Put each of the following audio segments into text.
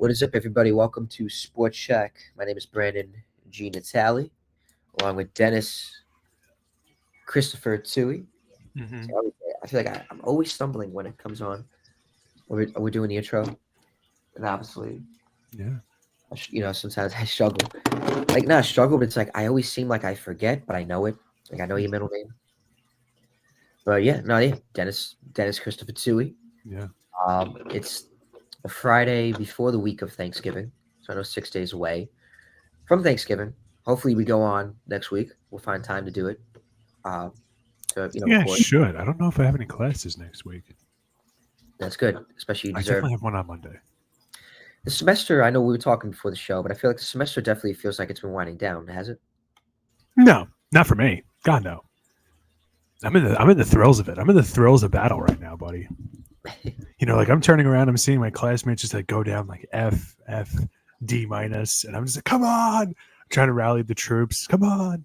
What is up, everybody? Welcome to SportsShack. My name is Brandon G. Natali, along with Dennis Christopher Tui. Mm-hmm. I feel like I'm always stumbling when it comes on. We're doing the intro, and obviously, Yeah. sometimes I struggle. Like, not struggle, but it's like I always seem like I forget, but I know it. Like, I know your middle name. But yeah, Dennis Christopher Tui. Yeah. It's the Friday before the week of Thanksgiving, so I know 6 days away from Thanksgiving. Hopefully, we go on next week. We'll find time to do it. Uh, Yeah, I record. should. I don't know if I have any classes next week. That's good, especially you I deserve definitely have one on Monday. the semester. I know we were talking before the show, but I feel like the semester definitely feels like it's been winding down. Has it? No, not for me. God no. I'm in the thrills of it. I'm in the thrills of battle right now, buddy. Like I'm turning around, I'm seeing my classmates just like go down like F, D minus, and I'm just like, come on. I'm trying to rally the troops. Come on.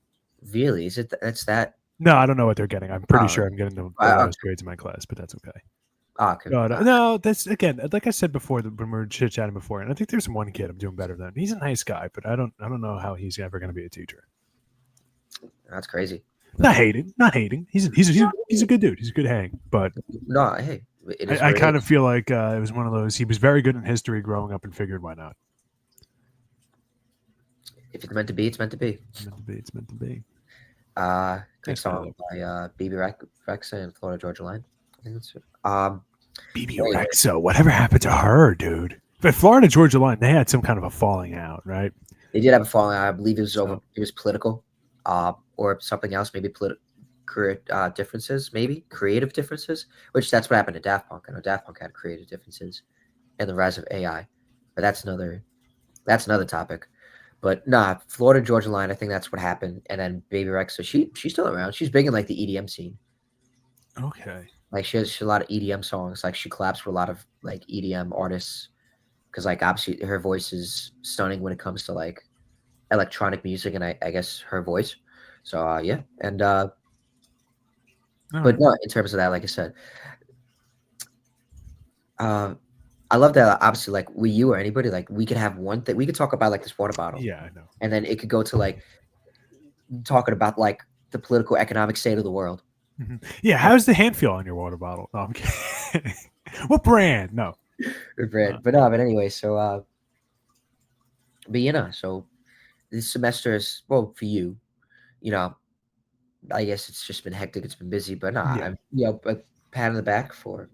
Really? Is it? That's that. No, I don't know what they're getting. I'm pretty Oh, sure I'm getting the okay. lowest grades in my class, but that's okay. Okay. No, that's again, like I said before when we were chit chatting before, and I think there's one kid I'm doing better than. He's a nice guy, but I don't know how he's ever going to be a teacher. That's crazy. Not hating. He's a good dude. He's a good hang, but No, hey, it is. I kind of feel like it was one of those. He was very good in history growing up, and figured why not. If it's meant to be, it's meant to be. It's meant to be. It's meant to be. Great song by BB Rexa and Florida Georgia Line. I think that's it. BB Rexa, whatever happened to her, dude? But Florida Georgia Line, they had some kind of a falling out, right? They did have a falling out. I believe it was over. It was political, or something else. Maybe differences, maybe creative differences. Which that's what happened to Daft Punk. I know Daft Punk had creative differences, and the rise of AI. But that's another topic. But nah, Florida Georgia Line. I think that's what happened. And then Baby Rexa, she's still around. She's big in like the EDM scene. Okay. Like she has a lot of EDM songs. Like she collabs with a lot of like EDM artists. Because like obviously her voice is stunning when it comes to like electronic music, and I guess her voice. So yeah, and but no, in terms of that, like I said, I love that. Obviously, like with you or anybody, like we could have one thing. We could talk about like this water bottle. Yeah, I know. And then it could go to like talking about like the political economic state of the world. Mm-hmm. Yeah, how's the hand feel on your water bottle? No, I'm kidding. What brand? No. Brand. But anyway, so so this semester is well for you, I guess it's just been hectic. It's been busy, but I'm a pat on the back for.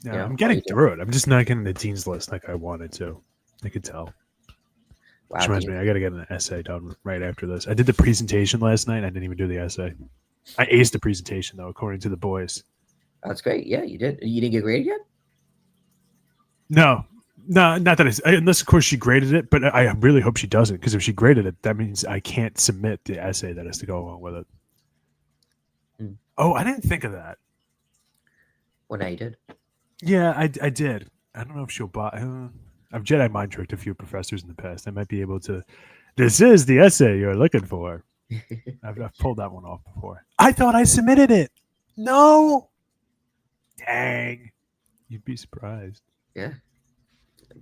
Yeah, I'm getting through it. I'm just not getting the dean's list like I wanted to. I could tell. Wow, which reminds me, I got to get an essay done right after this. I did the presentation last night. I didn't even do the essay. I aced the presentation though, according to the boys. That's great. Yeah, you did. You didn't get graded yet? No, not that unless of course she graded it. But I really hope she doesn't, because if she graded it, that means I can't submit the essay that has to go along with it. Mm. Oh, I didn't think of that. Well, now you did. Yeah, I did. I don't know if she'll buy. I've Jedi mind tricked a few professors in the past. I might be able to. This is the essay you're looking for. I've pulled that one off before. I thought I submitted it. No. Dang. You'd be surprised. Yeah.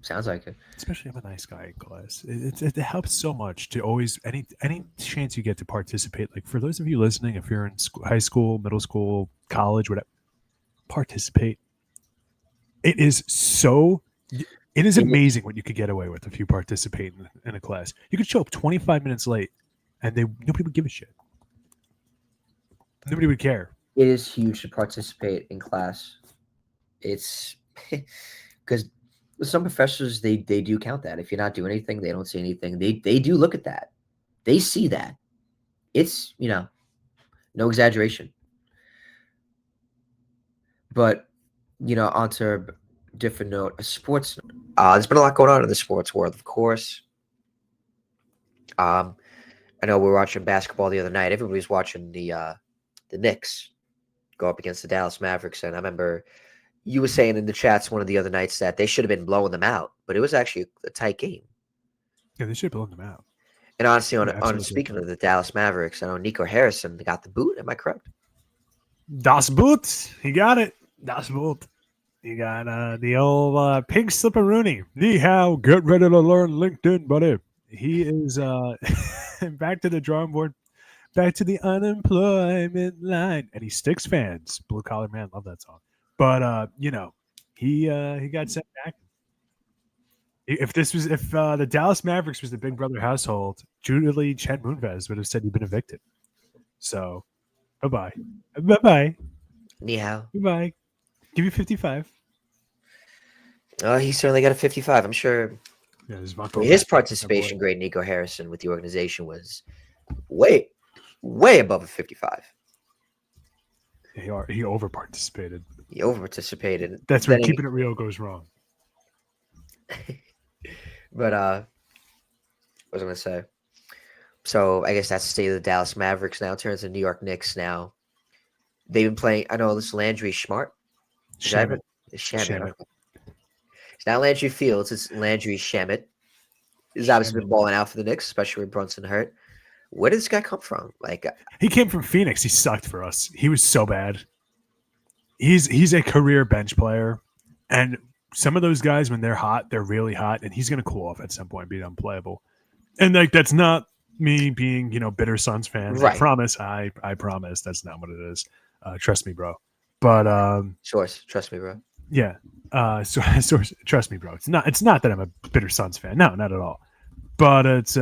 Sounds like it. Especially I'm a nice guy in class. It helps so much to always any chance you get to participate. Like for those of you listening, if you're in high school, middle school, college, whatever, participate. It is amazing what you could get away with if you participate in a class. You could show up 25 minutes late, and nobody would give a shit. Nobody would care. It is huge to participate in class. It's because some professors they do count that. If you're not doing anything, they don't see anything. They do look at that. They see that. It's no exaggeration. But onto a different note, a sports. There's been a lot going on in the sports world, of course. I know we were watching basketball the other night. Everybody's watching the Knicks go up against the Dallas Mavericks, and I remember you were saying in the chats one of the other nights that they should have been blowing them out, but it was actually a tight game. Yeah, they should have blown them out. And honestly, on speaking of the Dallas Mavericks, I know Nico Harrison got the boot. Am I correct? Das Boot. He got it. Das Boot. You got the old Pink Slipperoonie. Ni hao, get ready to learn LinkedIn, buddy. He is back to the drawing board, back to the unemployment line. And he sticks fans. Blue Collar Man, love that song. But he got sent back. If the Dallas Mavericks was the Big Brother household, Julie Chen Moonves would have said he'd been evicted. So bye bye. Ni hao. Goodbye. Give you 55. He certainly got a 55. I'm sure Yeah, his participation grade, Nico Harrison, with the organization was way above a 55. He over participated. He over participated. That's where keeping it real goes wrong. But what was I going to say? So I guess that's the state of the Dallas Mavericks now. Turns to New York Knicks now. They've been playing. I know this Landry Smart. Shamet. Shamet. It's not Landry Fields. It's Landry Shamet. He's obviously been balling out for the Knicks, especially with Brunson hurt. Where did this guy come from? Like, he came from Phoenix. He sucked for us. He was so bad. He's a career bench player, and some of those guys, when they're hot, they're really hot, and he's going to cool off at some point, be unplayable. And like that's not me being bitter Suns fan. Right. I promise that's not what it is. Trust me, bro. But Source, trust me, bro. Yeah. Source, trust me, bro. It's not that I'm a bitter Suns fan. No, not at all. But it's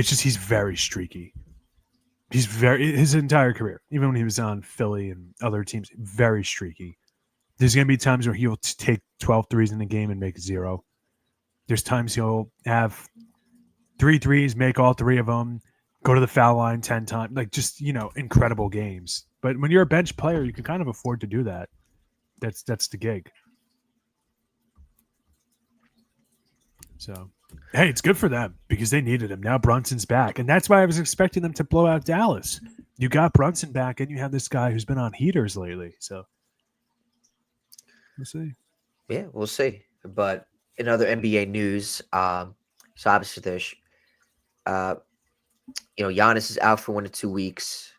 just he's very streaky. His entire career, even when he was on Philly and other teams, very streaky. There's going to be times where he'll take 12 threes in the game and make 0. There's times he'll have 3 threes, make all 3 of them, go to the foul line 10 times, like just, incredible games. But when you're a bench player, you can kind of afford to do that. That's the gig. So, hey, it's good for them because they needed him. Now Brunson's back, and that's why I was expecting them to blow out Dallas. You got Brunson back, and you have this guy who's been on heaters lately. So, we'll see. Yeah, we'll see. But in other NBA news, so obviously there's, Giannis is out for 1 to 2 weeks.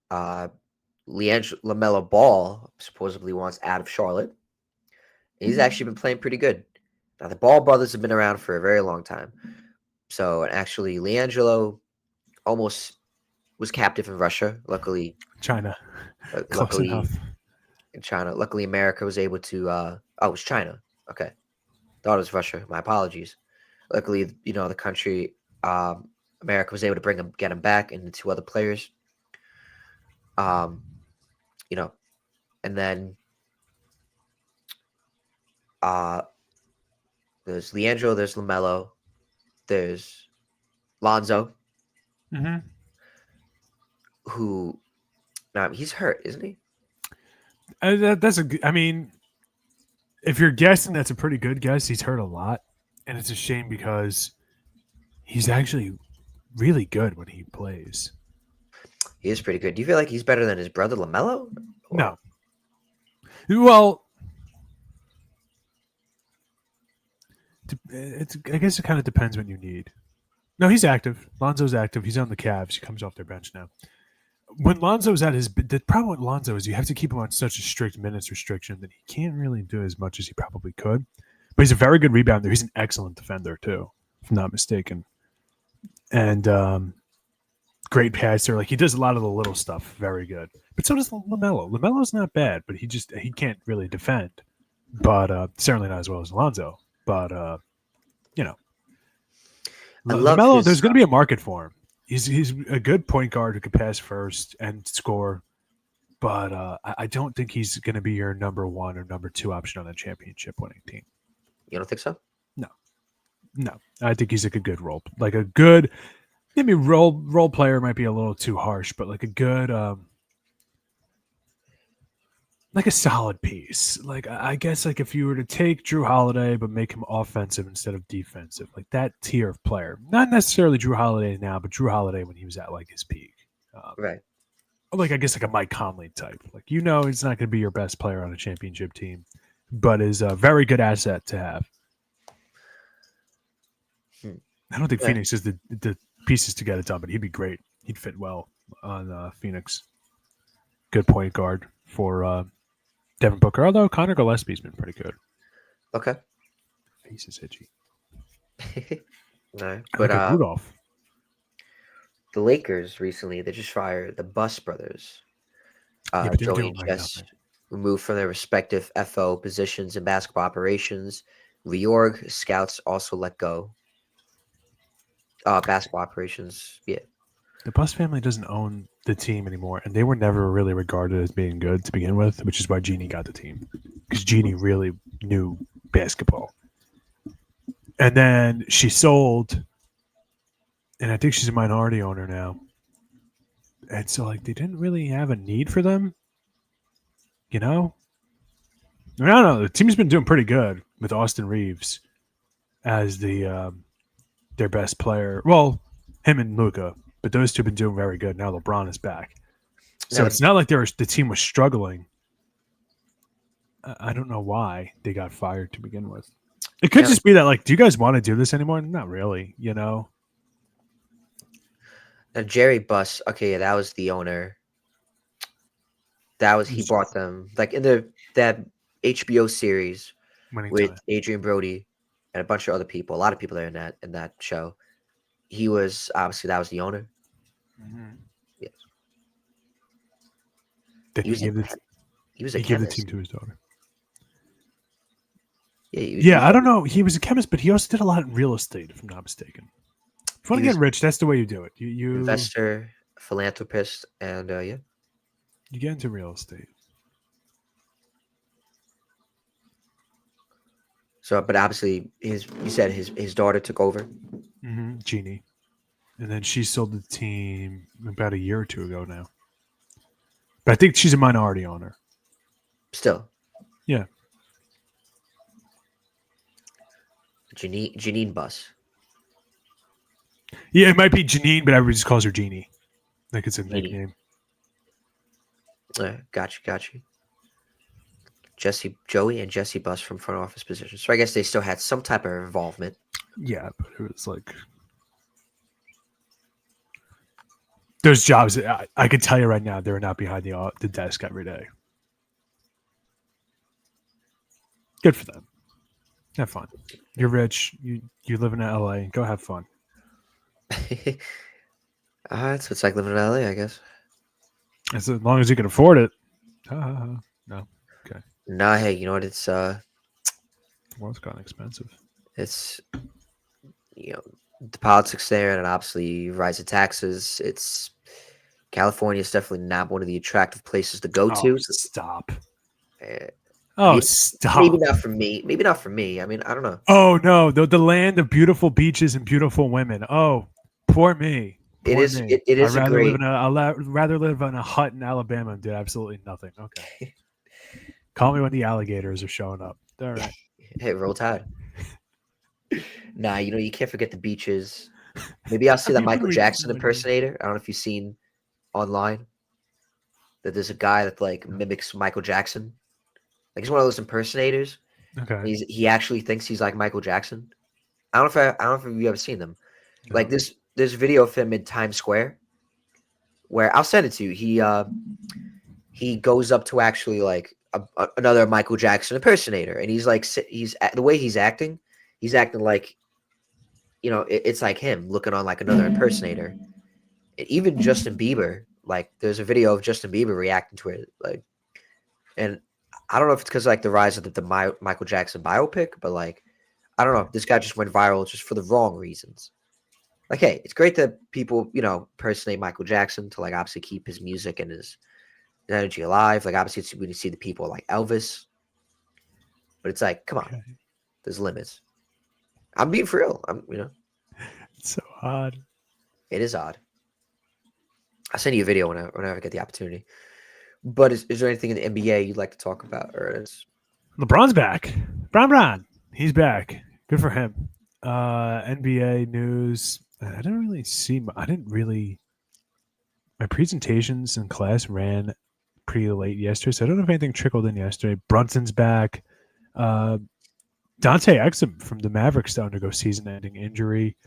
LaMelo Ball supposedly wants out of Charlotte. He's actually been playing pretty good. Now, the Ball brothers have been around for a very long time. So, actually, LiAngelo almost was captive in Russia. Luckily, China. Luckily, in China. Luckily, America was able to. It was China. Okay, thought it was Russia. My apologies. Luckily, the country, America was able to get him back, and the 2 other players. And then there's Leandro, there's LaMelo, there's Lonzo, who now he's hurt, isn't he? If you're guessing, that's a pretty good guess. He's hurt a lot, and it's a shame because he's actually really good when he plays. He is pretty good. Do you feel like he's better than his brother LaMelo? No. Well, I guess it kind of depends what you need. No, he's active. Lonzo's active. He's on the Cavs. He comes off their bench now. When Lonzo's the problem with Lonzo is you have to keep him on such a strict minutes restriction that he can't really do as much as he probably could. But he's a very good rebounder. He's an excellent defender too, if I'm not mistaken. And great passer. Like he does a lot of the little stuff. Very good. But so does LaMelo. LaMelo's not bad, but he can't really defend. But certainly not as well as Lonzo. But LaMelo, there's going to be a market for him. He's a good point guard who can pass first and score. But I don't think he's going to be your number 1 or number 2 option on a championship winning team. You don't think so? No. I think he's like a good role. Like a good, maybe role player might be a little too harsh, but like a good, like a solid piece. Like I guess like if you were to take Drew Holiday but make him offensive instead of defensive, like that tier of player. Not necessarily Drew Holiday now, but Drew Holiday when he was at like his peak. Right. Like I guess like a Mike Conley type. Like he's not going to be your best player on a championship team, but is a very good asset to have. I don't think Phoenix is the pieces to get it done, but he'd be great. He'd fit well on Phoenix. Good point guard for Devin Booker, although Connor Gillespie's been pretty good. Okay. Face is itchy. No, I but look at Rudolph. the Lakers recently they just fired the Bus brothers, Yeah, but they were Joey doing and like Jess, nothing. removed from their respective FO positions in basketball operations. Reorg scouts also let go. Basketball operations, yeah. The Bus family doesn't own the team anymore, and they were never really regarded as being good to begin with, which is why Jeannie got the team. Because Jeannie really knew basketball. And then she sold, and I think she's a minority owner now. And so, like, they didn't really have a need for them, you know? I mean, I don't know. The team's been doing pretty good with Austin Reeves as their best player. Well, him and Luca, but those two have been doing very good. Now LeBron is back. So Now, it's not like the team was struggling. I don't know why they got fired to begin with. It could now, just be that, like, do you guys want to do this anymore? Not really, you know? now Jerry Buss, okay, yeah, that was the owner. He brought them like in that HBO series Winning with time. Adrian Brody and a bunch of other people. A lot of people there in that show. He was obviously that was the owner. Mm-hmm. Yes, Then he was he was a he gave the chemist. team to his daughter. Yeah, Yeah, I don't know. He was a chemist, but he also did a lot in real estate, if I'm not mistaken. If you want he to was get rich, that's the way you do it. You investor, philanthropist, and yeah. you get into real estate. So, but obviously, you said his daughter took over. Mm-hmm. Jeannie. And then she sold the team about a year or two ago now. But I think she's a minority owner. Still, Yeah. Janine Buss. Yeah, it might be Janine, but everybody just calls her Jeannie. Like it's a Jeannie. nickname. Got you. Joey and Jesse Buss from front office positions. So I guess they still had some type of involvement. Yeah, but it was like those jobs. I could tell you right now, they're not behind the desk every day. Good for them. Have fun. You're rich. You live in LA. Go have fun. That's what's like living in LA, I guess. As long as you can afford it. No, okay. Nah, hey, you know what? It's Well, it's gotten expensive. it's the politics there, and obviously rise of taxes. It's California is definitely not one of the attractive places to go Oh, to. stop. Uh, Oh, maybe, maybe stop. not for me. Maybe not for me. I mean, I don't know. Oh no, the land of beautiful beaches and beautiful women. Oh, poor me. It Poor is. me. It is a great. I'd rather live in a hut in Alabama and do absolutely nothing. Okay. Call me when the alligators are showing up. All right. Hey, roll tide. Nah, you can't forget the beaches. Maybe I'll see that Michael Jackson impersonator. I don't know if you've seen online that there's a guy that like mimics Michael Jackson. Like he's one of those impersonators. Okay. He actually thinks he's like Michael Jackson. I don't know if you've ever seen them. Like No. this video of him in Times Square where I'll send it to you. He goes up to actually like another Michael Jackson impersonator, and he's like the way he's acting like it's like him looking on like another impersonator. And even Justin Bieber, like there's a video of Justin Bieber reacting to it, like, and I don't know if it's because like the rise of the Michael Jackson biopic, but like I don't know, this guy just went viral just for the wrong reasons. Like, hey, it's great that people impersonate Michael Jackson to like obviously keep his music and his energy alive. Like obviously it's when you see the people like Elvis, but it's like, come on, Okay. there's limits. I'm being for real. It's so odd. It is odd. I'll send you a video whenever I get the opportunity. But is there anything in the NBA you'd like to talk about? Or LeBron's back. Bron. He's back. Good for him. NBA news. I didn't really see. I didn't really. My presentations in class ran pretty late yesterday, so I don't know if anything trickled in yesterday. Brunson's back. Dante Exum from the Mavericks to undergo season-ending injury.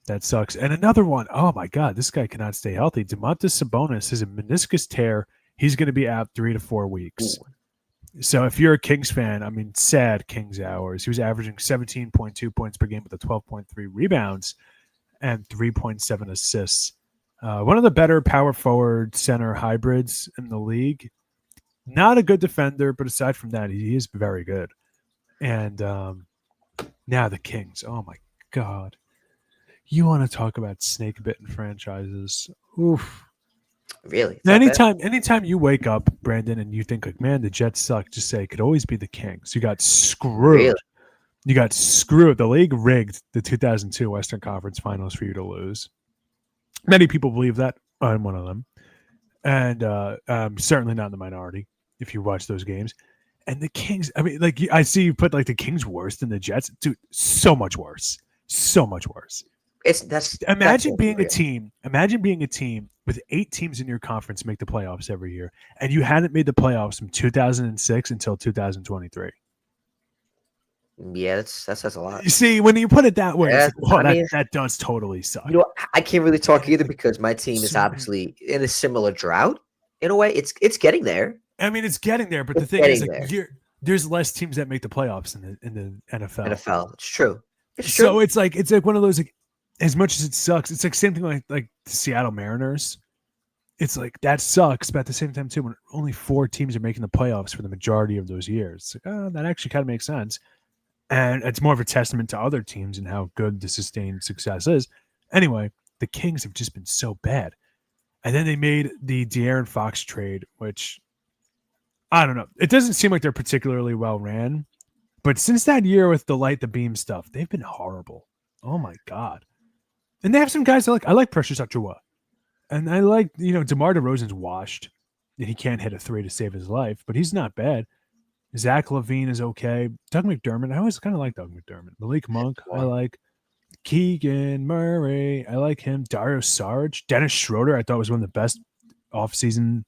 That sucks. And another one. Oh my God, this guy cannot stay healthy. Domantas Sabonis has a meniscus tear. He's going to be out 3 to 4 weeks. So if you're a Kings fan, I mean, sad Kings hours. He was averaging 17.2 points per game with a 12.3 rebounds and 3.7 assists. One of the better power forward center hybrids in the league. Not a good defender, but aside from that, he is very good. And now the Kings. Oh my God. You want to talk about snake bitten franchises? Oof. Really? It's that bad? Anytime you wake up, Brandon, and you think like, man, the Jets suck, just say it could always be the Kings. You got screwed. Really? You got screwed. The league rigged the 2002 Western Conference Finals for you to lose. Many people believe that. I'm one of them, and I'm certainly not in the minority. If you watch those games, and the Kings, I mean, like I see you put like the Kings worse than the Jets, dude. So much worse. So much worse. That's Imagine being a unreal. team. Imagine being a team with 8 teams in your conference make the playoffs every year, and you hadn't made the playoffs from 2006 until 2023. Yeah, that says a lot. You see, when you put it that way, it's Yeah, like, oh, I mean, that does totally suck. I can't really talk either And because my team is so, obviously in a similar drought. In a way, it's getting there. I mean, it's getting there, but the It's thing is, getting like, there. there's less teams that make the playoffs in the NFL. NFL. It's true. It's So true. it's like one of those. Like, as much as it sucks, it's like same thing like the Seattle Mariners. It's like that sucks, but at the same time too, when only 4 teams are making the playoffs for the majority of those years, it's like, oh, that actually kind of makes sense. And it's more of a testament to other teams and how good the sustained success is. Anyway, the Kings have just been so bad. And then they made the De'Aaron Fox trade, which I don't know. It doesn't seem like they're particularly well ran. But since that year with the light the beam stuff, they've been horrible. Oh my God. And they have some guys I like Precious Achua. And I like, DeMar DeRozan's washed. And he can't hit a 3 to save his life, but he's not bad. Zach LaVine is okay. Doug McDermott, I always kind of like Doug McDermott. Malik Monk, I Well, like. Keegan Murray, I like him. Dario Saric, Dennis Schroeder, I thought was one of the best offseason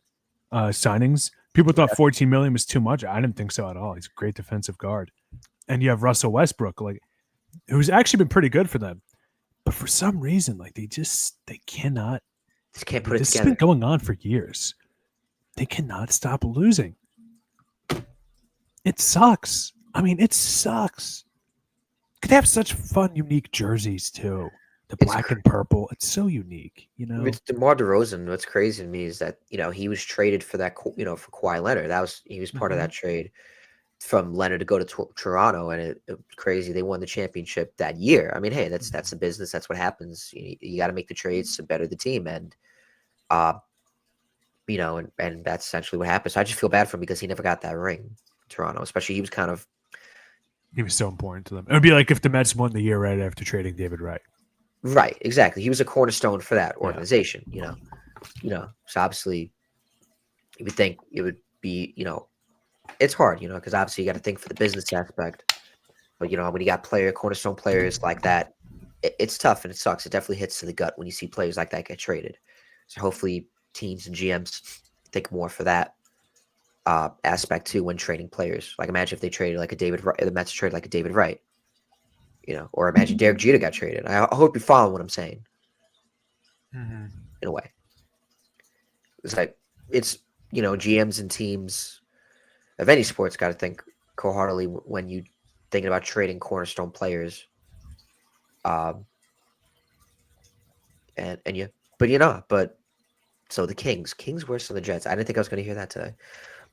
signings. People thought 14 million was too much. I didn't think so at all. He's a great defensive guard. And you have Russell Westbrook, like who's actually been pretty good for them. But for some reason, like they cannot. just can't put it This has been together. going on for years. They cannot stop losing. It sucks. I mean, it sucks. They have such fun, unique jerseys too. The It's black and purple. It's so unique, With DeMar DeRozan, what's crazy to me is that he was traded for that for Kawhi Leonard. He was part of Mhm. that trade from Leonard to go to Toronto, and it was crazy. They won the championship that year. I mean, hey, that's the business. That's what happens. You got to make the trades to better the team, and uh, and that's essentially what happened. So I just feel bad for him because he never got that ring, in Toronto. Especially he was kind of He was so important to them. It would be like if the Mets won the year right after trading David Wright. right, exactly. He was a cornerstone for that Yeah. organization. So obviously you would think it would be it's hard, because obviously you got to think for the business aspect. But when you got cornerstone players like that, it's tough and it sucks. It definitely hits to the gut when you see players like that get traded. So hopefully teams and GMs think more for that aspect too when trading players. Like imagine if they traded like a David Wright, the Mets traded like a David Wright, or imagine Derek Jeter got traded. I hope you follow what I'm saying Mm-hmm. in a way. It's like GMs and teams of any sports got to think wholeheartedly when you thinking about trading cornerstone players. But so the Kings worse than the Jets. I didn't think I was going to hear that today.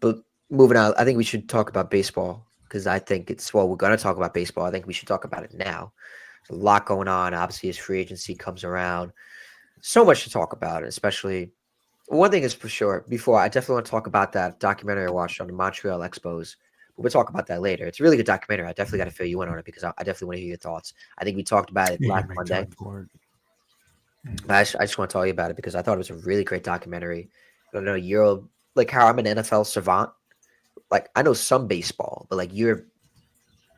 But moving on, I think we should talk about baseball because I think we're going to talk about baseball. I think we should talk about it now. There's a lot going on. Obviously, as free agency comes around, so much to talk about, especially one thing is for sure. Before I definitely want to talk about that documentary I watched on the Montreal Expos. But we'll talk about that later. It's a really good documentary. I definitely got to fill you in on it because I definitely want to hear your thoughts. I think we talked about it You last can make Monday. time for it. But I just want to tell you about it because I thought it was a really great documentary. I don't know, you're like how I'm an NFL savant. Like I know some baseball, but like you're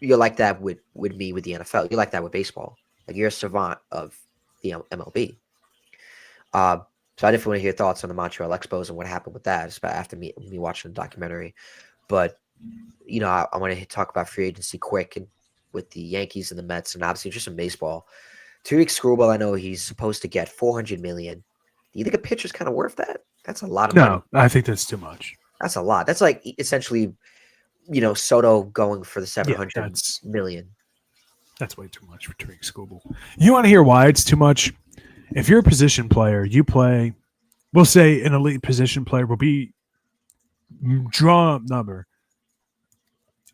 like that with me with the NFL. You're like that with baseball. Like you're a savant of the MLB. So I definitely want to hear your thoughts on the Montreal Expos and what happened with that, after me watching the documentary. But I want to talk about free agency quick and with the Yankees and the Mets, and obviously just in baseball. 2 weeks Screwball, I know he's supposed to get $400 million. Do you think a pitcher's kind of worth that? That's a lot of money. No, I think that's too much. That's a lot. That's like essentially Soto going for the Yeah, 700 million. that's way too much for Tariq Skubal. You want to hear why it's too much? If you're a position player, you play. We'll say an elite position player will be draw a number.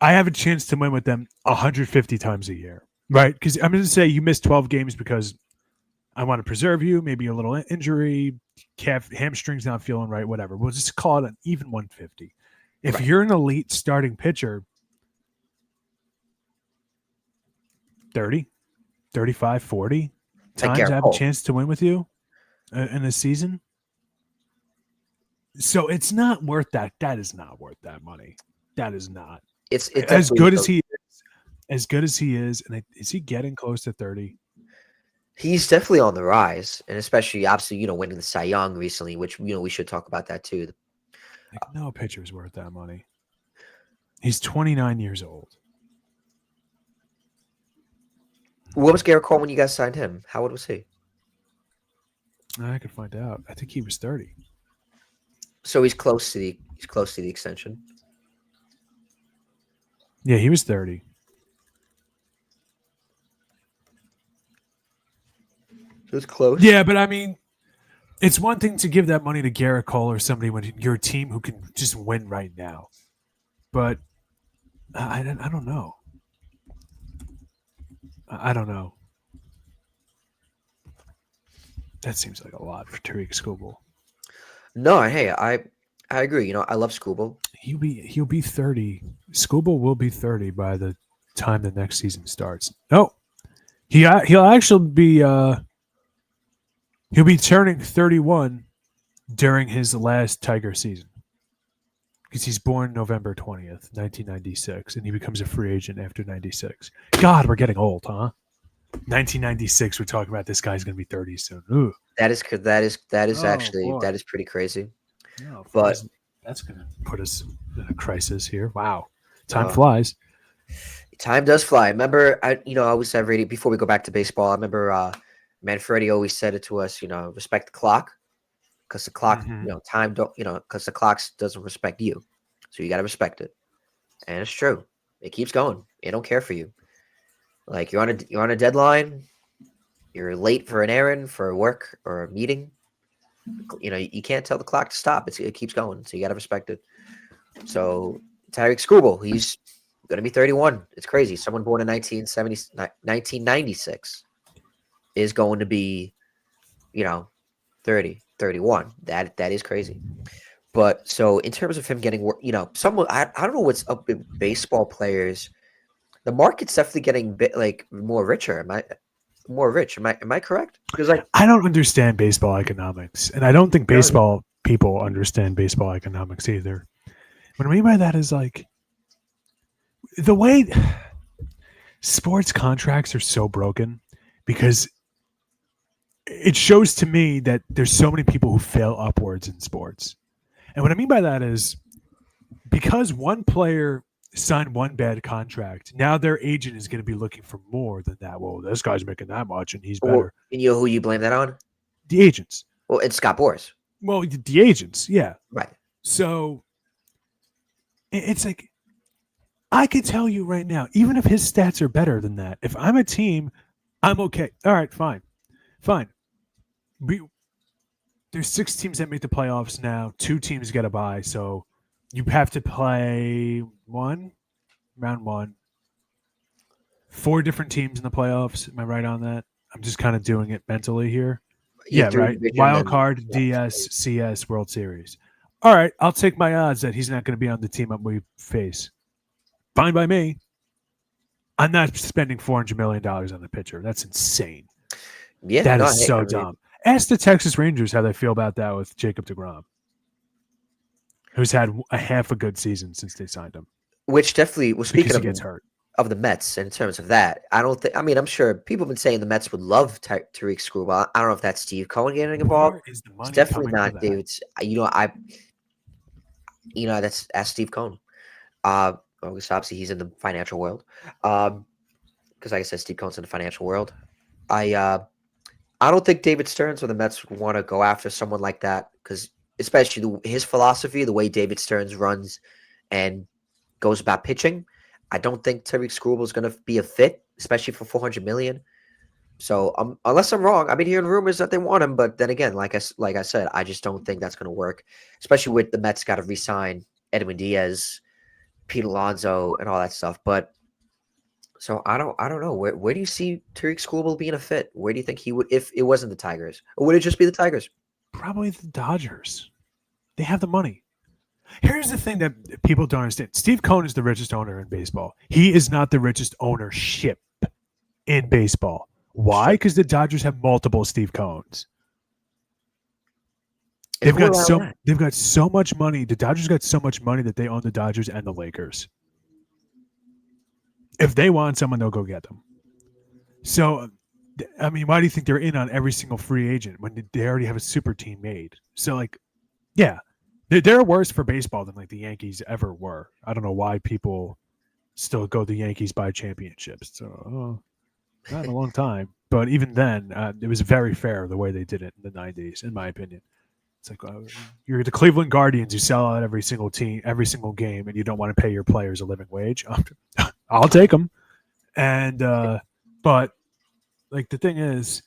I have a chance to win with them 150 times a year, right? Because I'm going to say you missed 12 games because I want to preserve you, maybe a little injury, hamstrings not feeling right, whatever. We'll just call it an even 150. If Right. you're an elite starting pitcher, 30, 35, 40 Like times I Garrett have a Cole. chance to win with you in a season. So it's not worth that. That is not worth that money. That is not. It's As definitely good as he is, and is he getting close to 30? he's definitely on the rise, and especially obviously winning the Cy Young recently, which we should talk about that too. Like, no pitcher's worth that money. He's 29 years old. What was Garrett Cole when you guys signed him? How old was he? I could find out. I think he was 30. So he's close to the extension. Yeah, he was 30. So it's close. Yeah, but I mean, it's one thing to give that money to Garrett Cole or somebody when you're a team who can just win right now. But I don't know. I don't know. That seems like a lot for Tariq Skubal. No, hey, I agree. I love Scooble. He'll be 30. Skubal will be 30 by the time the next season starts. No, he'll actually be he'll be turning 31 during his last Tiger season because he's born November 20th, 1996, and he becomes a free agent after 96. God, we're getting old, huh? 1996, we're talking about this guy's going to be 30 soon. Ooh. That is Oh actually boy. that is pretty crazy. No, But that's going to put us in a crisis here. Wow. Time uh, flies. time does fly. Remember, I always have radio before we go back to baseball. I remember Manfredi always said it to us. Respect the clock because the clock, Mm-hmm. time don't, because the clock doesn't respect you, so you got to respect it. And it's true. It keeps going. It don't care for you. Like you're on a deadline. You're late for an errand, for work or a meeting. You can't tell the clock to stop. It keeps going, so you got to respect it. So Tyreek Skubal, he's going to be 31. It's crazy. Someone born in 1996 is going to be, 30, 31. That is crazy. But so in terms of him getting work, someone I don't know what's up with baseball players. The market's definitely getting like more richer. More rich? Am I correct? Because I don't understand baseball economics, and I don't think you know, baseball people understand baseball economics either. What I mean by that is like the way sports contracts are so broken because it shows to me that there's so many people who fail upwards in sports. And what I mean by that is because one player signed one bad contract, now their agent is going to be looking for more than that. Well, this guy's making that much and he's well, better. and you know who you blame that on? The agents. Well, it's Scott Boras. Well, the agents, yeah. Right. So it's like I could tell you right now, even if his stats are better than that, if I'm a team, I'm okay. All right, fine. There's 6 teams that make the playoffs now. 2 teams get a bye, so you have to play round one. 4 different teams in the playoffs. Am I right on that? I'm just kind of doing it mentally here. You Yeah, threw right. division, Wild then card, DS, CS, World Series. All right, I'll take my odds that he's not going to be on the team we face. Fine by me. I'm not spending $400 million on the pitcher. That's insane. yeah, That no, is so dumb. Ask the Texas Rangers how they feel about that with Jacob deGrom, who's had a half a good season since they signed him. which definitely. Well, Because speaking he gets hurt. of the Mets, in terms of that, I don't think. I mean, I'm sure people have been saying the Mets would love Tariq Skubal. I don't know if that's Steve Cohen getting involved. Where is the It's money definitely coming for not that? David's. That's ask Steve Cohen. Obviously he's in the financial world. Because like I said, Steve Cohen's in the financial world. I don't think David Stearns or the Mets would want to go after someone like that because, especially his philosophy, the way David Stearns runs, and goes about pitching, I don't think Tariq Skubal is going to be a fit, especially for $400 million. So unless I'm wrong, I've been hearing rumors that they want him, but then again, like I said, I just don't think that's going to work, especially with the Mets got to re-sign Edwin Diaz, Pete Alonso, and all that stuff. But so I don't know. Where do you see Tariq Skubal being a fit? Where do you think he would if it wasn't the Tigers, or would it just be the Tigers? Probably the Dodgers. They have the money. Here's the thing that people don't understand. Steve Cohen is the richest owner in baseball. He is not the richest ownership in baseball. Why? Because the Dodgers have multiple Steve Cohens. They've got so much money. The Dodgers got so much money that they own the Dodgers and the Lakers. If they want someone, they'll go get them. So, I mean, why do you think they're in on every single free agent when they already have a super team made? So, like, yeah, they're worse for baseball than like the Yankees ever were. I don't know why people still go the Yankees by championships. So, not in a long time. But even then, it was very fair the way they did it in the 90s, in my opinion. It's like you're the Cleveland Guardians. You sell out every single team, every single game, and you don't want to pay your players a living wage. I'll take them. And but like the thing is,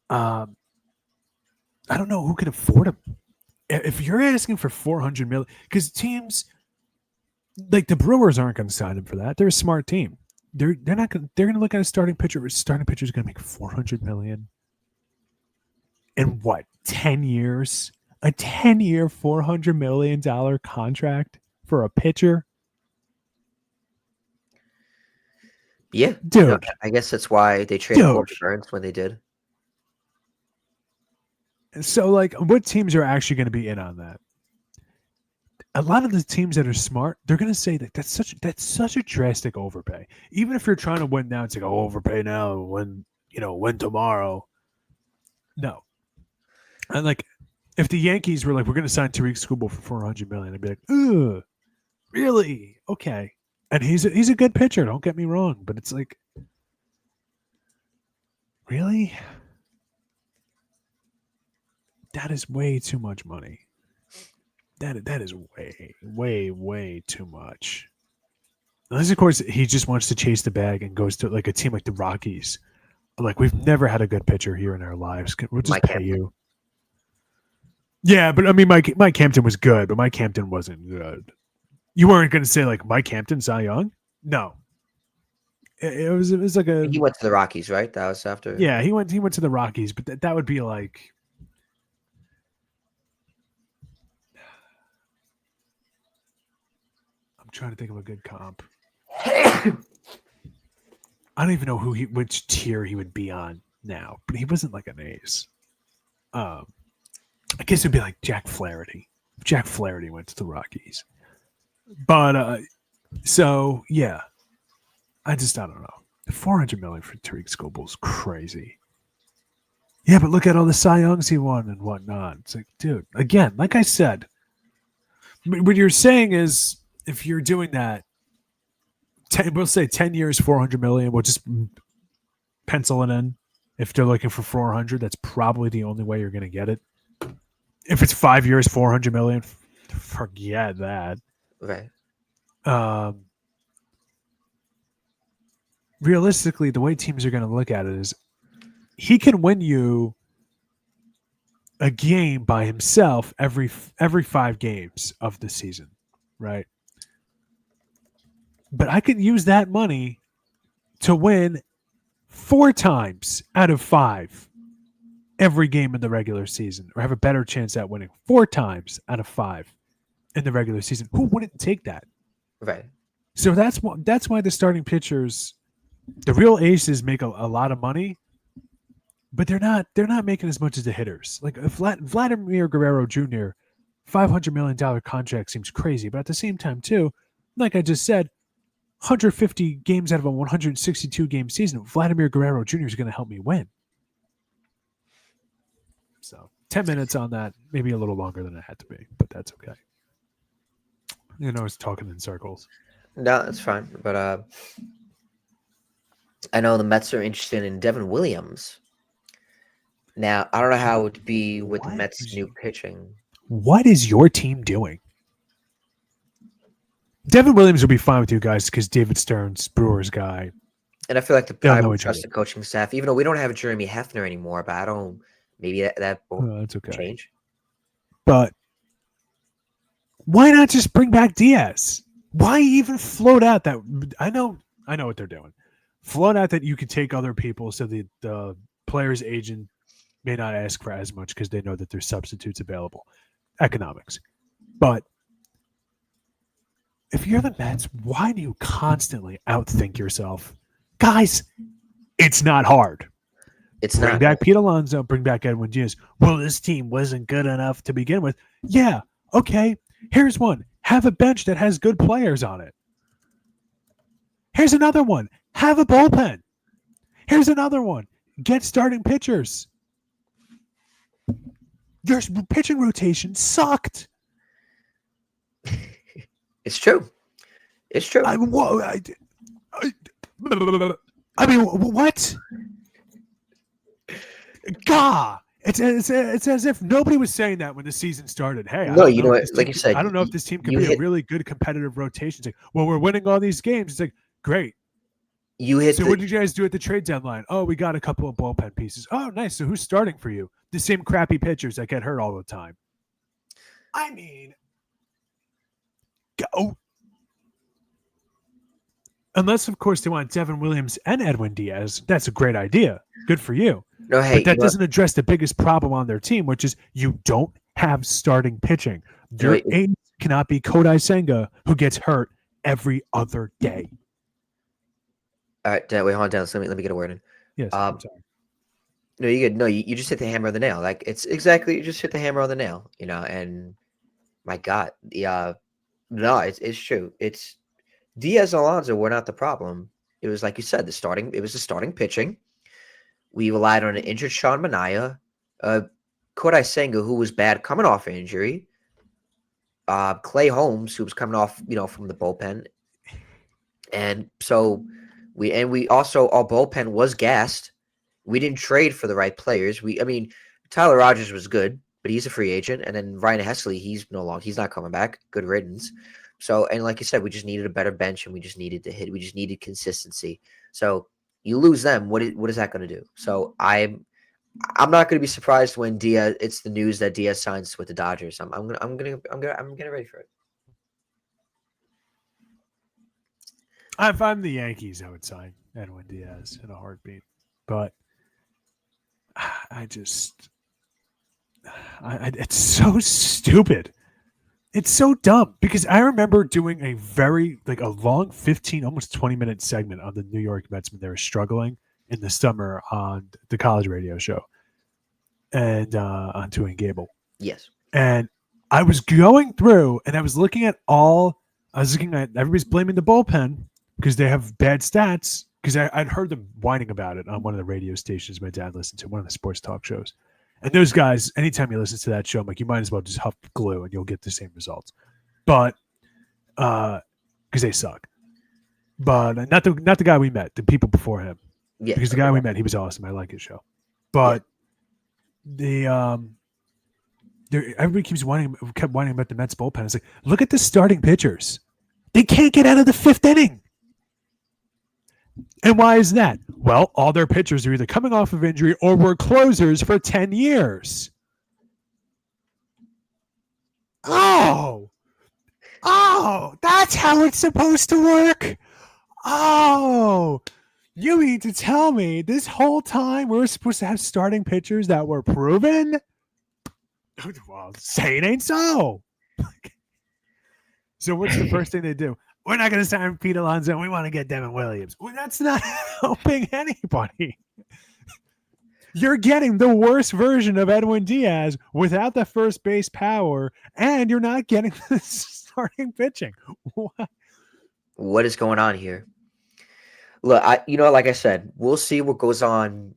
I don't know who can afford them. If you're asking for $400 million, because teams like the Brewers aren't going to sign him for that. They're a smart team. They're not going. They're going to look at a starting pitcher. Starting pitcher is going to make $400 million. In what, 10 years? A 10-year, $400 million contract for a pitcher? Yeah. Dude. No, I guess that's why they traded Corbin Burns when they did. So, like, what teams are actually going to be in on that? A lot of the teams that are smart, they're going to say that that's such a drastic overpay. Even if you're trying to win now, it's like, oh, overpay now, win tomorrow. No. And like, if the Yankees were like, we're going to sign Tariq Skubal for $400 million, I'd be like, ugh, really? Okay. And he's a good pitcher. Don't get me wrong, but it's like, really? That is way too much money. That is way too much. Unless, of course, he just wants to chase the bag and goes to like a team like the Rockies. Like, we've never had a good pitcher here in our lives. We'll just pay you. Yeah, but I mean, Mike Hampton was good, but Mike Hampton wasn't good. You weren't going to say like Mike Hampton, Cy Young? No. It was like a. He went to the Rockies, right? That was after. Yeah, he went to the Rockies, but that would be like. I'm trying to think of a good comp. I don't even know which tier he would be on now, but he wasn't like an ace. I guess it'd be like Jack Flaherty. If Jack Flaherty went to the Rockies. But so yeah, I don't know. $400 million for Tariq Skubal is crazy. Yeah, but look at all the Cy Youngs he won and whatnot. It's like, dude, again, like I said, what you're saying is if you're doing that, we'll say 10 years, $400 million. We'll just pencil it in. If they're looking for 400, that's probably the only way you're going to get it. If it's 5 years, 400 million, forget that. Right. Realistically, the way teams are going to look at it is he can win you a game by himself every 5 games of the season, right? But I can use that money to win 4 times out of 5 every game in the regular season, or have a better chance at winning 4 times out of 5 in the regular season. Who wouldn't take that? Right. So that's why the starting pitchers, the real aces, make a lot of money, but they're not making as much as the hitters. Like Vladimir Guerrero Jr., $500 million contract seems crazy, but at the same time too, like I just said, 150 games out of a 162 game season, Vladimir Guerrero Jr. is going to help me win. So 10 minutes on that, maybe a little longer than it had to be, but that's okay. I was talking in circles. No, that's fine. But I know the Mets are interested in Devin Williams. Now, I don't know how it would be with the Mets' new pitching. What is your team doing? Devin Williams will be fine with you guys because David Stern's Brewers guy. And I feel like They'll I know would each trust other. the coaching staff, even though we don't have Jeremy Hefner anymore. But I don't. Maybe that will That's okay. change. But why not just bring back Diaz? Why even float out that? I know what they're doing. Float out that you could take other people so the player's agent may not ask for as much because they know that there's substitutes available. Economics. But if you're the Mets, why do you constantly outthink yourself? Guys, it's not hard. It's bring not. back Pete Alonso, bring back Edwin Diaz. Well, this team wasn't good enough to begin with. Yeah, okay. Here's one. Have a bench that has good players on it. Here's another one. Have a bullpen. Here's another one. Get starting pitchers. Your pitching rotation sucked. It's true. It's true. I mean, what? God, it's as if nobody was saying that when the season started. Hey, no, you know what? Like you said, I don't know if this team can be a really good competitive rotation. It's like, well, we're winning all these games. It's like, great. So what did you guys do at the trade deadline? Oh, we got a couple of bullpen pieces. Oh, nice. So who's starting for you? The same crappy pitchers that get hurt all the time. I mean, go. Unless, of course, they want Devin Williams and Edwin Diaz. That's a great idea. Good for you. No, hey, but that doesn't address the biggest problem on their team, which is you don't have starting pitching. Your ace cannot be Kodai Senga, who gets hurt every other day. All right, wait, hold on, Dennis. Let me get a word in. Yes, I'm sorry. No, you good. No, you just hit the hammer on the nail. Like it's exactly you just hit the hammer on the nail. You know, and my God, no, it's true. It's Diaz and Alonso were not the problem. It was like you said, it was the starting pitching. We relied on an injured Sean Manaea, Kodai Senga, who was bad coming off injury, Clay Holmes, who was coming off, from the bullpen, and so we also our bullpen was gassed. We didn't trade for the right players. Tyler Rogers was good, but he's a free agent, and then Ryan Hesley, he's not coming back. Good riddance. So, and like you said, we just needed a better bench, and we just needed to hit. We just needed consistency. So you lose them. What is that going to do? So I'm not going to be surprised when Diaz. It's the news that Diaz signs with the Dodgers. I'm getting ready for it. If I'm the Yankees, I would sign Edwin Diaz in a heartbeat. But it's so stupid. It's so dumb because I remember doing a long 15, almost 20-minute segment on the New York Mets when they were struggling in the summer on the college radio show and on Two and Gable. Yes. And I was going through and I was looking at everybody's blaming the bullpen because they have bad stats because I'd heard them whining about it on one of the radio stations my dad listened to, one of the sports talk shows. And those guys, anytime you listen to that show, I'm like, you might as well just huff glue and you'll get the same results. But because they suck. But not the guy we met, the people before him. Yeah. Because the guy we met, he was awesome. I like his show. But everybody kept whining about the Mets bullpen. It's like, look at the starting pitchers. They can't get out of the fifth inning. And why is that? Well, all their pitchers are either coming off of injury or were closers for 10 years. Oh, that's how it's supposed to work. Oh, you mean to tell me this whole time we were supposed to have starting pitchers that were proven? Well, say it ain't so. So what's the first thing they do? We're not going to sign Pete Alonso. We want to get Devin Williams. Well, that's not helping anybody. You're getting the worst version of Edwin Diaz without the first base power, and you're not getting the starting pitching. What is going on here? Look, like I said, we'll see what goes on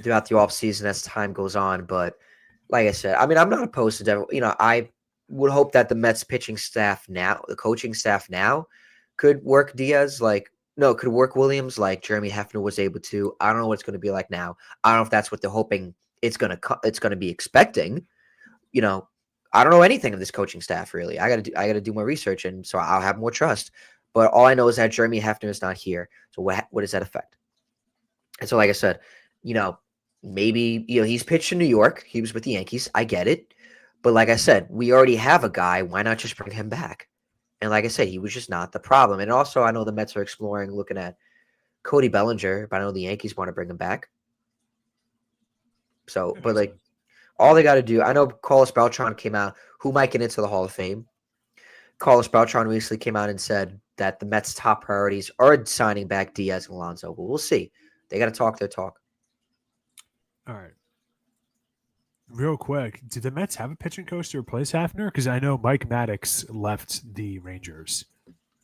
throughout the offseason as time goes on. But like I said, I'm not opposed to Devin. I would hope that the Mets pitching staff now, the coaching staff now, could work Diaz could work Williams like Jeremy Hefner was able to. I don't know what it's going to be like now. I don't know if that's what they're hoping it's going to be expecting. I don't know anything of this coaching staff really. I gotta do more research, and so I'll have more trust. But all I know is that Jeremy Hefner is not here. So what does that affect? And so, like I said, maybe he's pitched in New York. He was with the Yankees. I get it, but like I said, we already have a guy. Why not just bring him back? And like I said, he was just not the problem. And also, I know the Mets are exploring looking at Cody Bellinger, but I know the Yankees want to bring him back. So, but like all they got to do, I know Carlos Beltran came out, who might get into the Hall of Fame. Carlos Beltran recently came out and said that the Mets' top priorities are signing back Diaz and Alonso, but we'll see. They got to talk their talk. All right. Real quick, did the Mets have a pitching coach to replace Hafner? Because I know Mike Maddox left the Rangers.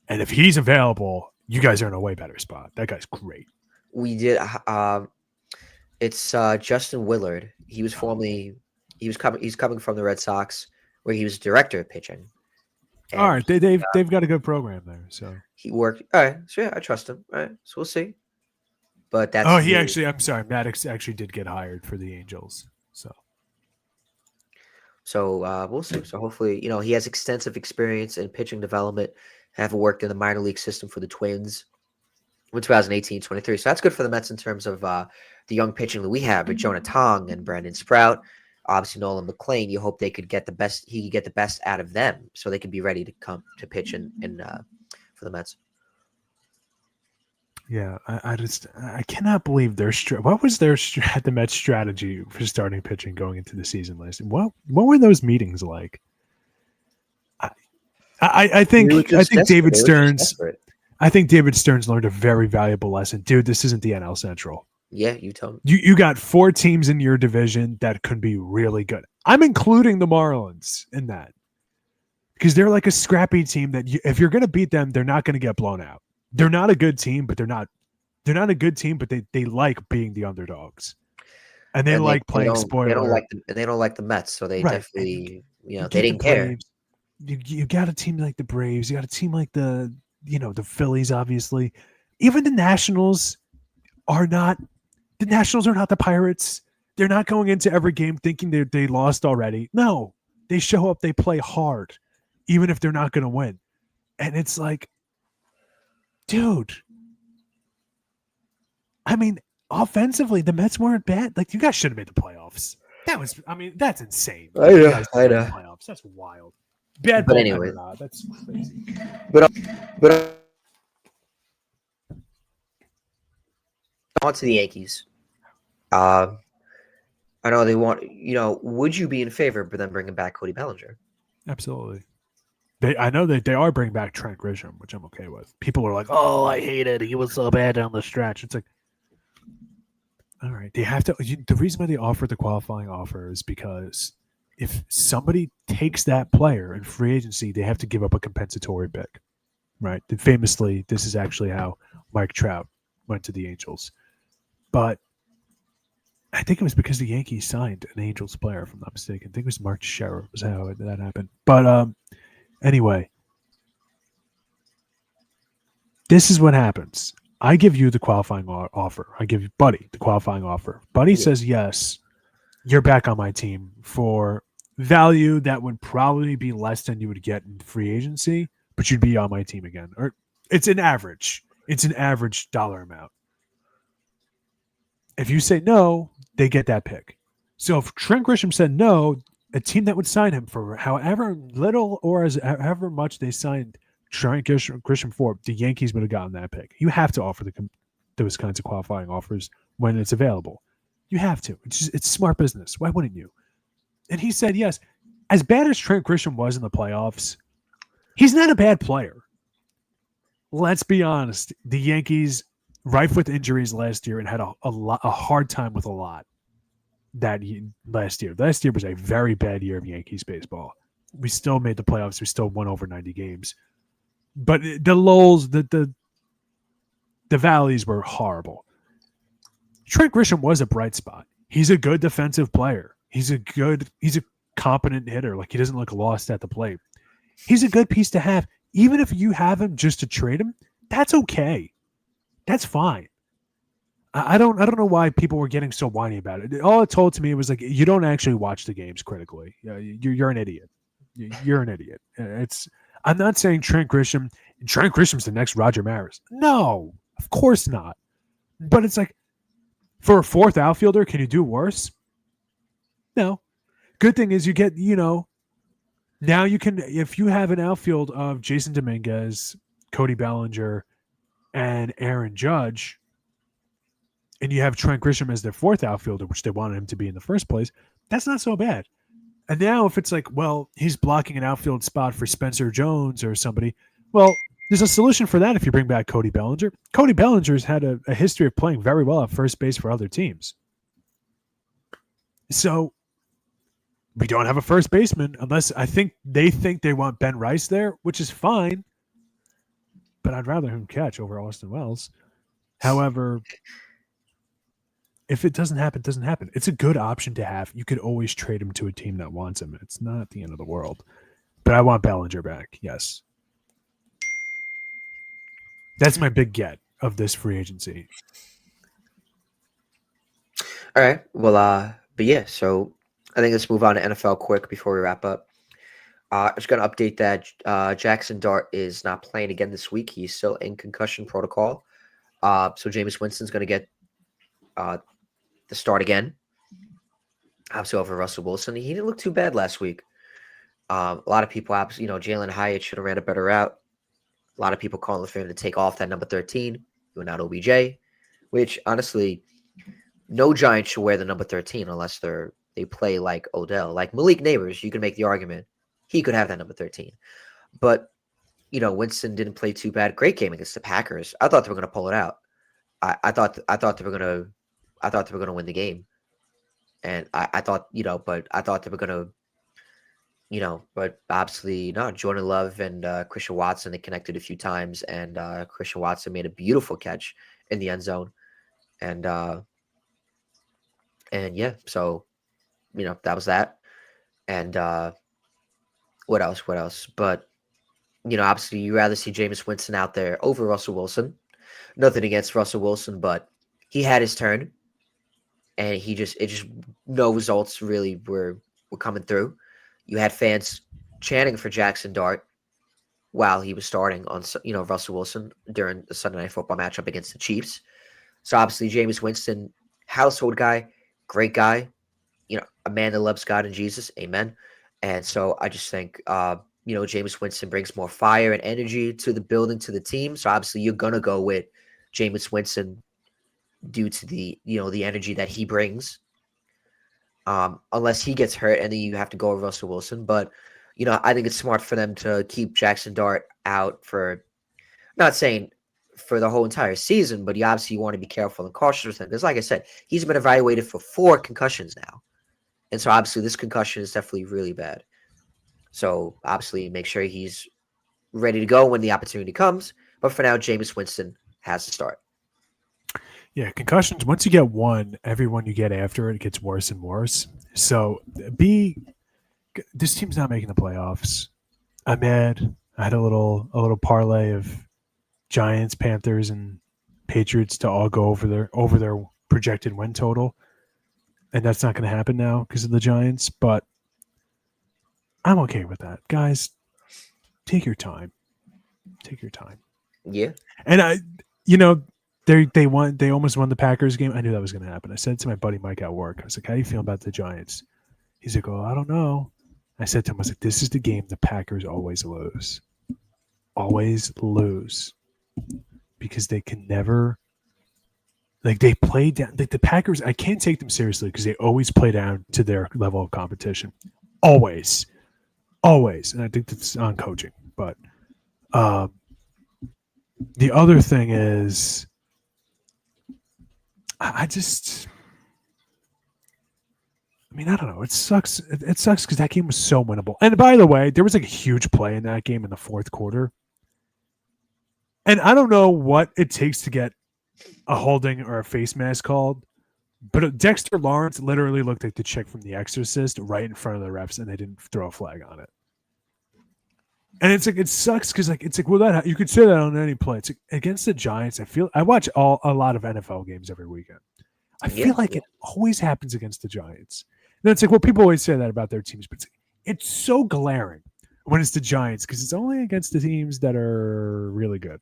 And if he's available, you guys are in a way better spot. That guy's great. We did. It's Justin Willard. He was formerly he's coming from the Red Sox, where he was director of pitching. And all right, they've got a good program there. So he worked. All right, so yeah, I trust him. All right, so we'll see. But that's I'm sorry, Maddox actually did get hired for the Angels. So we'll see. So hopefully, he has extensive experience in pitching development, have worked in the minor league system for the Twins in 2018-23. So that's good for the Mets in terms of the young pitching that we have with Jonah Tong and Brandon Sprout. Obviously, Nolan McLean. You hope they could get the best. He could get the best out of them, so they could be ready to come to pitch in for the Mets. Yeah, I cannot believe what was the Mets strategy for starting pitching going into the season last year? What were those meetings like? I think David Stearns. I think David Stearns learned a very valuable lesson, dude. This isn't the NL Central. Yeah, you tell me. You got 4 teams in your division that could be really good. I'm including the Marlins in that because they're like a scrappy team that if you're going to beat them, they're not going to get blown out. They're not a good team, but they're not a good team, but they like being the underdogs. And they like playing spoiler. They don't like the Mets, so they definitely they didn't care. You got a team like the Braves, you got a team like the Phillies, obviously. Even the Nationals are not the Pirates. They're not going into every game thinking they lost already. No. They show up, they play hard, even if they're not going to win. And it's like, dude, I mean, offensively, the Mets weren't bad. Like, you guys should have made the playoffs. That's insane. I know. Playoffs. That's wild. Bad, but anyway, that's crazy. But on to the Yankees. I know they want. Would you be in favor of them bringing back Cody Bellinger? Absolutely. I know that they are bringing back Trent Grisham, which I'm okay with. People are like, "Oh, I hate it. He was so bad down the stretch." It's like, all right, they have to. The reason why they offer the qualifying offer is because if somebody takes that player in free agency, they have to give up a compensatory pick, right? And famously, this is actually how Mike Trout went to the Angels. But I think it was because the Yankees signed an Angels player, if I'm not mistaken. I think it was Mark Teixeira was how that happened. But anyway, this is what happens. I give you the qualifying offer. I give you Buddy the qualifying offer. Buddy says yes. You're back on my team for value that would probably be less than you would get in free agency, but you'd be on my team again. Or it's an average. It's an average dollar amount. If you say no, they get that pick. So if Trent Grisham said no, a team that would sign him for however little or however much they signed Trent Grisham for, the Yankees would have gotten that pick. You have to offer those kinds of qualifying offers when it's available. You have to. It's smart business. Why wouldn't you? And he said yes. As bad as Trent Grisham was in the playoffs, he's not a bad player. Let's be honest. The Yankees, rife with injuries last year, and had a hard time with a lot last year. Last year was a very bad year of Yankees baseball. We still made the playoffs. We still won over 90 games. But the lulls, the valleys were horrible. Trent Grisham was a bright spot. He's a good defensive player. He's a competent hitter. Like, he doesn't look lost at the plate. He's a good piece to have. Even if you have him just to trade him, that's okay. That's fine. I don't know why people were getting so whiny about it. All it told to me was like, you don't actually watch the games critically. You're an idiot. you're an idiot. I'm not saying Trent Grisham's the next Roger Maris. No, of course not. But it's like, for a fourth outfielder, can you do worse? No. Good thing is you get, now you can, if you have an outfield of Jason Dominguez, Cody Bellinger, and Aaron Judge, and you have Trent Grisham as their fourth outfielder, which they wanted him to be in the first place, that's not so bad. And now if it's like, well, he's blocking an outfield spot for Spencer Jones or somebody, well, there's a solution for that if you bring back Cody Bellinger. Cody Bellinger's had a history of playing very well at first base for other teams. So we don't have a first baseman unless they think they want Ben Rice there, which is fine. But I'd rather him catch over Austin Wells. However, if it doesn't happen, it doesn't happen. It's a good option to have. You could always trade him to a team that wants him. It's not the end of the world. But I want Bellinger back, yes. That's my big get of this free agency. All right. Well, but yeah, so I think let's move on to NFL quick before we wrap up. I'm just going to update that Jackson Dart is not playing again this week. He's still in concussion protocol. So Jameis Winston's going to get the start again. Obviously over Russell Wilson. He didn't look too bad last week. A lot of people, Jalen Hyatt should have ran a better route. A lot of people calling for him to take off that number 13, not OBJ, which honestly, no Giant should wear the number 13 unless they play like Odell. Like Malik Neighbors, you can make the argument he could have that number 13. But, Winston didn't play too bad. Great game against the Packers. I thought they were going to pull it out. I thought they were going to win the game. And I thought they were going to, but obviously not. Jordan Love and Christian Watson, they connected a few times, and Christian Watson made a beautiful catch in the end zone. And yeah, so, that was that. And what else? But, obviously you rather see Jameis Winston out there over Russell Wilson. Nothing against Russell Wilson, but he had his turn. And no results really were coming through. You had fans chanting for Jackson Dart while he was starting on, Russell Wilson during the Sunday Night Football matchup against the Chiefs. So obviously Jameis Winston, household guy, great guy, a man that loves God and Jesus. Amen. And so I just think, Jameis Winston brings more fire and energy to the building, to the team. So obviously you're going to go with Jameis Winston due to the energy that he brings. Unless he gets hurt and then you have to go with Russell Wilson. But, I think it's smart for them to keep Jackson Dart out for, not saying for the whole entire season, but you obviously want to be careful and cautious with him. Because like I said, he's been evaluated for 4 concussions now. And so obviously this concussion is definitely really bad. So obviously make sure he's ready to go when the opportunity comes. But for now, Jameis Winston has to start. Yeah, concussions, once you get one, every one you get after it gets worse and worse. So this team's not making the playoffs. I'm mad. I had a little parlay of Giants, Panthers, and Patriots to all go over their projected win total. And that's not going to happen now because of the Giants, but I'm okay with that. Guys, take your time. Take your time. Yeah. And they almost won the Packers game. I knew that was going to happen. I said to my buddy Mike at work, I was like, how do you feel about the Giants? He's like, oh, I don't know. I said to him, I was like, this is the game the Packers always lose. Always lose. Because they can never, they play down. The Packers, I can't take them seriously because they always play down to their level of competition. Always. Always. And I think that's on coaching. But the other thing is, I don't know. It sucks. It sucks because that game was so winnable. And by the way, there was a huge play in that game in the fourth quarter. And I don't know what it takes to get a holding or a face mask called, but Dexter Lawrence literally looked like the chick from The Exorcist right in front of the refs, and they didn't throw a flag on it. And it's like, it sucks because well, you could say that on any play. It's like, against the Giants. I watch a lot of NFL games every weekend. I feel like it always happens against the Giants. And it's like, well, people always say that about their teams, but It's so glaring when it's the Giants because it's only against the teams that are really good.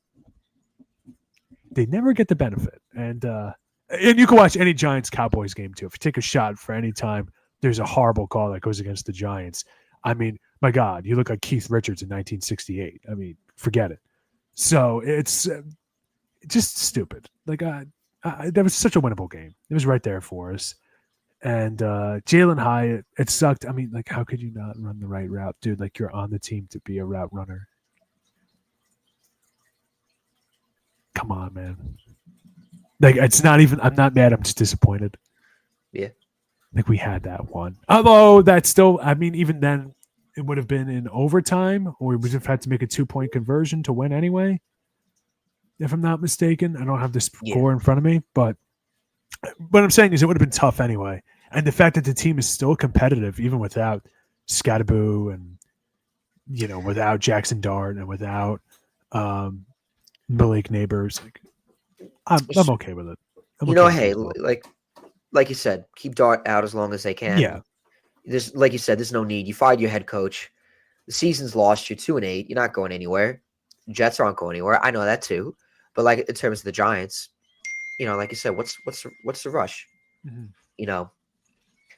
They never get the benefit, and you can watch any Giants Cowboys game too. If you take a shot for any time, there's a horrible call that goes against the Giants. I mean, my God, you look like Keith Richards in 1968. I mean, forget it. So it's just stupid. Like that was such a winnable game. It was right there for us. And Jalen Hyatt, it sucked. I mean, like, how could you not run the right route, dude? Like, you're on the team to be a route runner. Come on, man. Like, it's not even. I'm not mad. I'm just disappointed. Yeah. Like, we had that one. Although that's still. I mean, even then, it would have been in overtime, or we would have had to make a 2-point conversion to win anyway. If I'm not mistaken, I don't have the score in front of me, but what I'm saying is it would have been tough anyway. And the fact that the team is still competitive, even without Scattaboo and, without Jackson Dart and without Malik Neighbors, like, I'm okay with it. Hey, like you said, keep Dart out as long as they can. Yeah. There's, like you said, there's no need. You fired your head coach. The season's lost. You're 2-8. You're not going anywhere. Jets aren't going anywhere. I know that too. But like in terms of the Giants, like you said, what's the rush? Mm-hmm.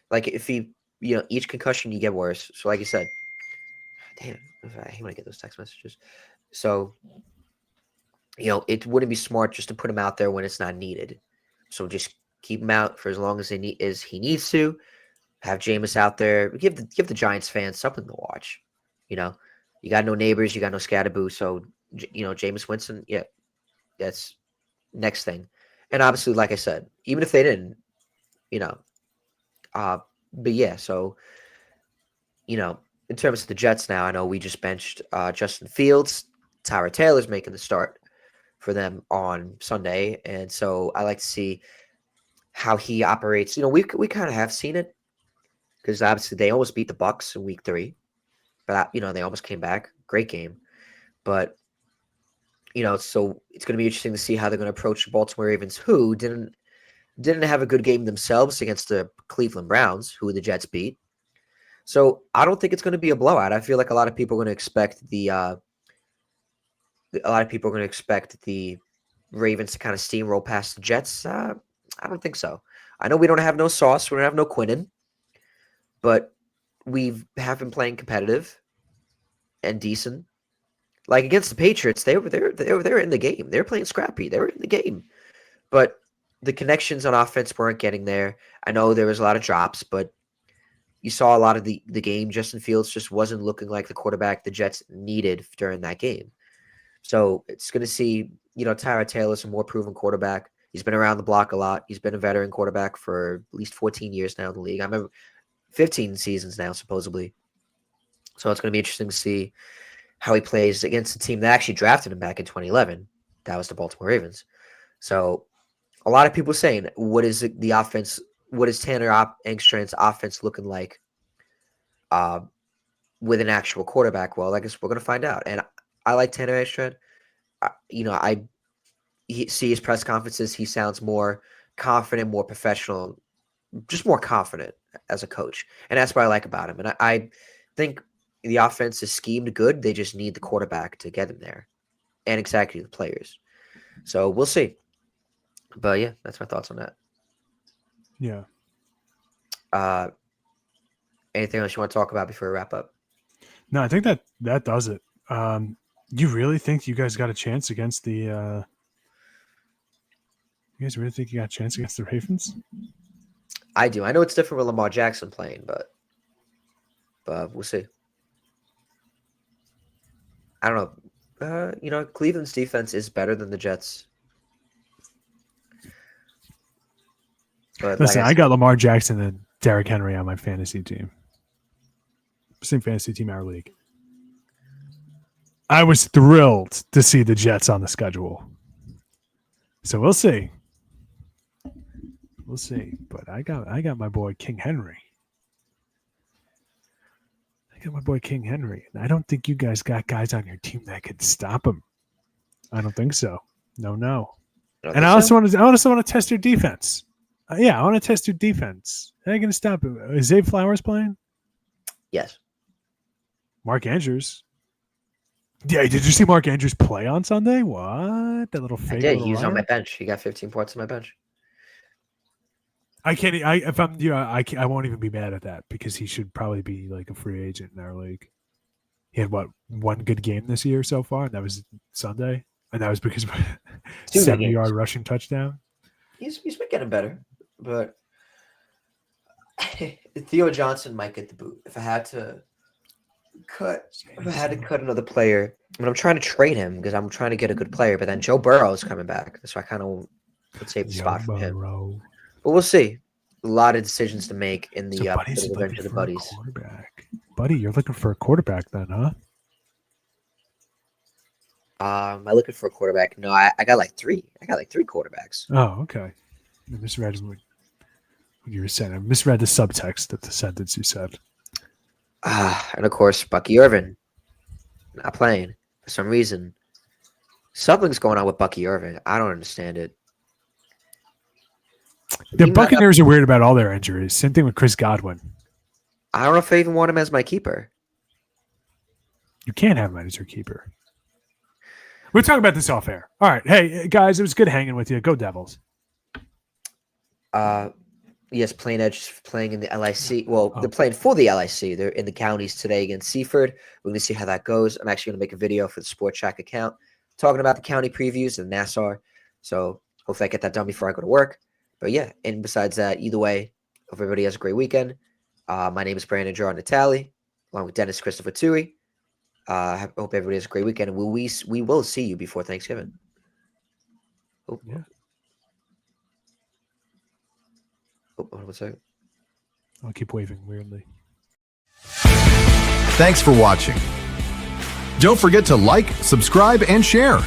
Like if each concussion you get worse. So like you said, damn, I hate when I get those text messages. So, it wouldn't be smart just to put him out there when it's not needed. So just keep him out for as long as he needs to. Have Jameis out there. Give the Giants fans something to watch. You got no Neighbors, you got no Scattaboo. So Jameis Winston, yeah, that's next thing. And obviously, like I said, even if they didn't, but yeah, so in terms of the Jets now, I know we just benched Justin Fields. Tyra Taylor's making the start for them on Sunday, and so I like to see how he operates. We kind of have seen it because obviously they almost beat the Bucs in Week 3, but they almost came back. Great game, but so it's going to be interesting to see how they're going to approach the Baltimore Ravens, who didn't have a good game themselves against the Cleveland Browns, who the Jets beat. So I don't think it's going to be a blowout. I feel like a lot of people are going to expect the Ravens to kind of steamroll past the Jets. I don't think so. I know we don't have no Sauce, we don't have no Quinnen, but we have been playing competitive and decent. Like against the Patriots, they were in the game. They were playing scrappy. They were in the game, but the connections on offense weren't getting there. I know there was a lot of drops, but you saw a lot of the game. Justin Fields just wasn't looking like the quarterback the Jets needed during that game. So it's going to see, Tyra Taylor's a more proven quarterback. He's been around the block a lot. He's been a veteran quarterback for at least 14 years now in the league. I remember 15 seasons now, supposedly. So it's going to be interesting to see how he plays against the team that actually drafted him back in 2011. That was the Baltimore Ravens. So a lot of people saying, what is the offense? What is Tanner Engstrand's offense looking like with an actual quarterback? Well, I guess we're going to find out. And I like Tanner Engstrand. I see his press conferences. He sounds more confident, more professional, just more confident as a coach. And that's what I like about him. And I think the offense is schemed good. They just need the quarterback to get him there and exactly the players. So we'll see. But yeah, that's my thoughts on that. Yeah. Anything else you want to talk about before we wrap up? No, I think that does it. You really think you guys got a chance against the? You guys really think you got a chance against the Ravens? I do. I know it's different with Lamar Jackson playing, but we'll see. I don't know. Cleveland's defense is better than the Jets. But listen, I got Lamar Jackson and Derrick Henry on my fantasy team. Same fantasy team in our league. I was thrilled to see the Jets on the schedule. So we'll see. We'll see. But I got my boy King Henry. And I don't think you guys got guys on your team that could stop him. I don't think so. No. And I also want to test your defense. I want to test your defense. How are you going to stop him? Is Zay Flowers playing? Yes. Mark Andrews. Yeah, did you see Mark Andrews play on Sunday? What? That little I fake did. little He was on my runner? bench. He got 15 points on my bench. I can't. If I'm, I won't even be mad at that because he should probably be like a free agent in our league. He had one good game this year so far, and that was Sunday, and that was because of a 2 good 70-yard games. rushing touchdown. He's been getting better, but Theo Johnson might get the boot. If I had to cut another player, but I'm trying to trade him because I'm trying to get a good player. But then Joe Burrow is coming back, so I kind of would save the spot for him. But we'll see. A lot of decisions to make in the Buddy's revenge looking of the for buddies. a quarterback. Buddy, you're looking for a quarterback then, huh? Am I looking for a quarterback? No, I got like 3. I got like 3 quarterbacks. Oh, okay. I misread what you were saying. I misread the subtext of the sentence you said. And of course, Bucky Irvin not playing for some reason. Something's going on with Bucky Irvin. I don't understand it. The Buccaneers are weird about all their injuries. Same thing with Chris Godwin. I don't know if I even want him as my keeper. You can't have him as your keeper. We're talking about this off air. All right. Hey, guys, it was good hanging with you. Go Devils. Yes, Plain Edge playing in the LIC. Well, they're playing for the LIC. They're in the counties today against Seaford. We're going to see how that goes. I'm actually going to make a video for the SportsShack account talking about the county previews and Nassau. So hopefully I get that done before I go to work. But yeah, and besides that, either way, hope everybody has a great weekend. My name is Brandon Jar Natali, along with Dennis Christopher Tui. Hope everybody has a great weekend. And we will see you before Thanksgiving. Oh, yeah. Oh, hold on a second. I'll keep waving weirdly. Thanks for watching. Don't forget to like, subscribe, and share.